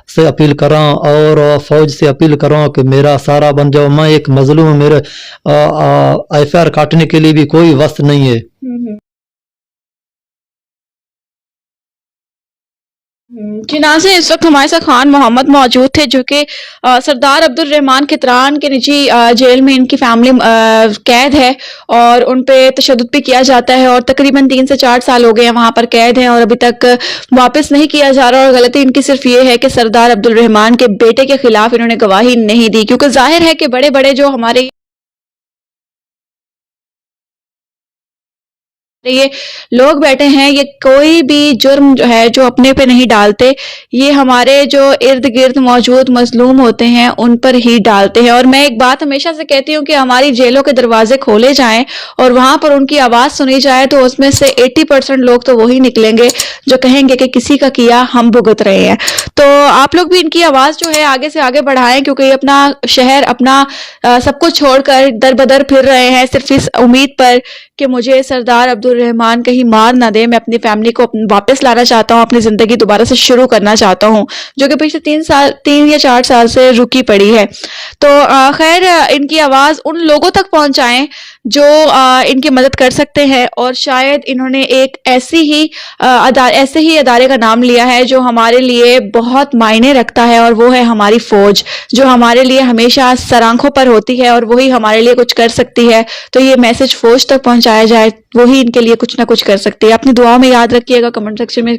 से अपील कर रहा हूँ और फौज से अपील कर रहा हूँ कि मेरा सारा बन जाओ। मैं एक मजलूम, मेरे एफआईआर काटने के लिए भी कोई वस्त नहीं है। जी नाज़रीन, इस वक्त हमारे साथ खान मोहम्मद मौजूद थे जो कि सरदार अब्दुल रहमान कितरान के निजी जेल में इनकी फैमिली कैद है और उन पे तशद्दुद भी किया जाता है और तकरीबन 3 से 4 साल हो गए हैं वहाँ पर कैद हैं और अभी तक वापस नहीं किया जा रहा। और गलती इनकी सिर्फ ये है कि सरदार अब्दुल रहमान के बेटे के खिलाफ इन्होंने गवाही नहीं दी, क्योंकि जाहिर है कि बड़े बड़े जो हमारे ये लोग बैठे हैं, ये कोई भी जुर्म जो है जो अपने पे नहीं डालते, ये हमारे जो इर्द गिर्द मौजूद मजलूम होते हैं उन पर ही डालते हैं। और मैं एक बात हमेशा से कहती हूँ कि हमारी जेलों के दरवाजे खोले जाएं और वहां पर उनकी आवाज सुनी जाए तो उसमें से 80% लोग तो वही निकलेंगे जो कहेंगे कि किसी का किया हम भुगत रहे हैं। तो आप लोग भी इनकी आवाज जो है आगे से आगे बढ़ाएं, क्योंकि ये अपना शहर, अपना सब कुछ छोड़कर दर बदर फिर रहे हैं सिर्फ इस उम्मीद पर कि मुझे सरदार अब्दुल रहमान कहीं मार ना दे। मैं अपनी फैमिली को वापस लाना चाहता हूँ, अपनी जिंदगी दोबारा से शुरू करना चाहता हूँ, जो कि पिछले 3 या 4 साल से रुकी पड़ी है। तो खैर, इनकी आवाज उन लोगों तक पहुंचाएं जो इनकी मदद कर सकते हैं। और शायद इन्होंने एक ऐसे ही अदारे का नाम लिया है जो हमारे लिए बहुत मायने रखता है, और वो है हमारी फौज, जो हमारे लिए हमेशा सर आंखों पर होती है और वही हमारे लिए कुछ कर सकती है। तो ये मैसेज फौज तक पहुंचाया जाए, वही इनके लिए कुछ ना कुछ कर सकती है। अपनी दुआओं में याद रखिएगा, कमेंट सेक्शन में